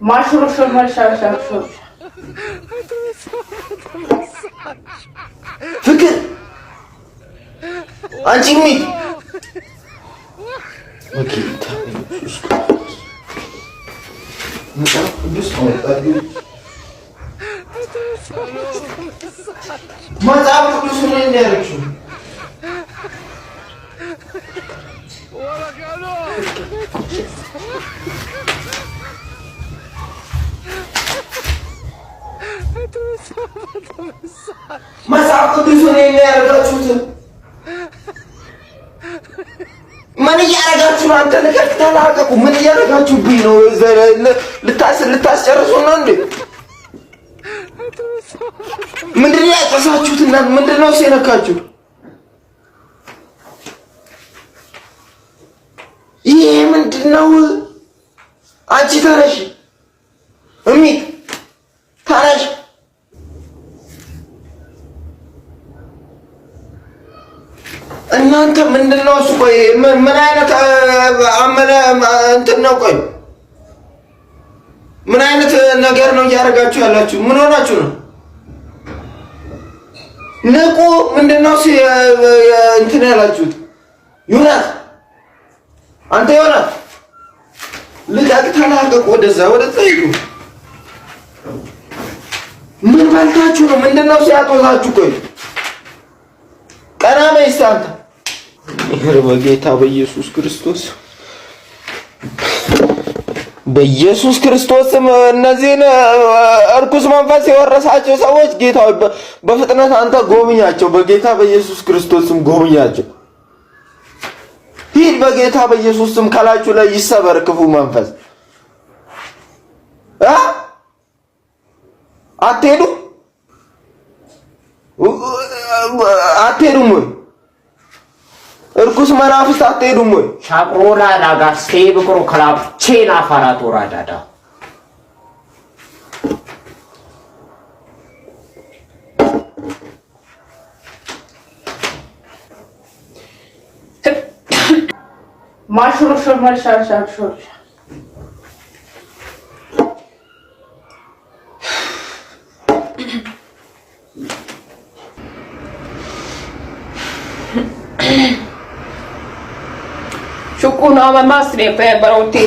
ማሽሮሽን ማሻሻሽ ፍቅር አንቺ ምን መጽሐፍ ቅዱስ ነው የሚያረክሽው መጽሐፍ ቅዱስ ነው የሚያረጋችሁት ምን እያረጋችሁ ነው? አንተ ነገር ተላቀቁ። ምን እያረጋችሁብኝ ነው? ልታስጨርሱ ነው እንዴ? ምንድን ነው ያጨሳችሁት? እና ምንድን ነው ሲነካችሁ? ይሄ ምንድን ነው? አንቺ ተነሽ፣ እሚት ተነሽ። እናንተ ምንድነው እሱ? ቆይ ምን አይነት አመለ እንትን ነው? ቆይ ምን አይነት ነገር ነው እያደረጋችሁ ያላችሁ? ምን ሆናችሁ ነው? ንቁ። ምንድነው እንትን ያላችሁት? ዮናስ፣ አንተ ዮናስ ልቀቅ፣ ተላቀቅ። ወደዛ ሂዱ። ምን ባልታችሁ ነው? ምንድነው ሲያጦዛችሁ? ቆይ ቀና በይ እስኪ አንተ። በጌታ በኢየሱስ ክርስቶስም እነዚህን እርኩስ መንፈስ የወረሳቸው ሰዎች ጌታ በፍጥነት አንተ ጎብኛቸው። በጌታ በኢየሱስ ክርስቶስም ጎብኛቸው። ሂድ። በጌታ በኢየሱስም ከላችሁ ላይ ይሰበር ክፉ መንፈስ። አትሄዱም ወይ? እርኩስ መናፍስት አትሄዱም ወይ? ሻቅሮላ ዳጋ ስቴብክሮ ክላብ ቼና ፋራቶ ራዳዳ ማሽሮሽን ማሻሻሽ Shukuna mamasne pe barote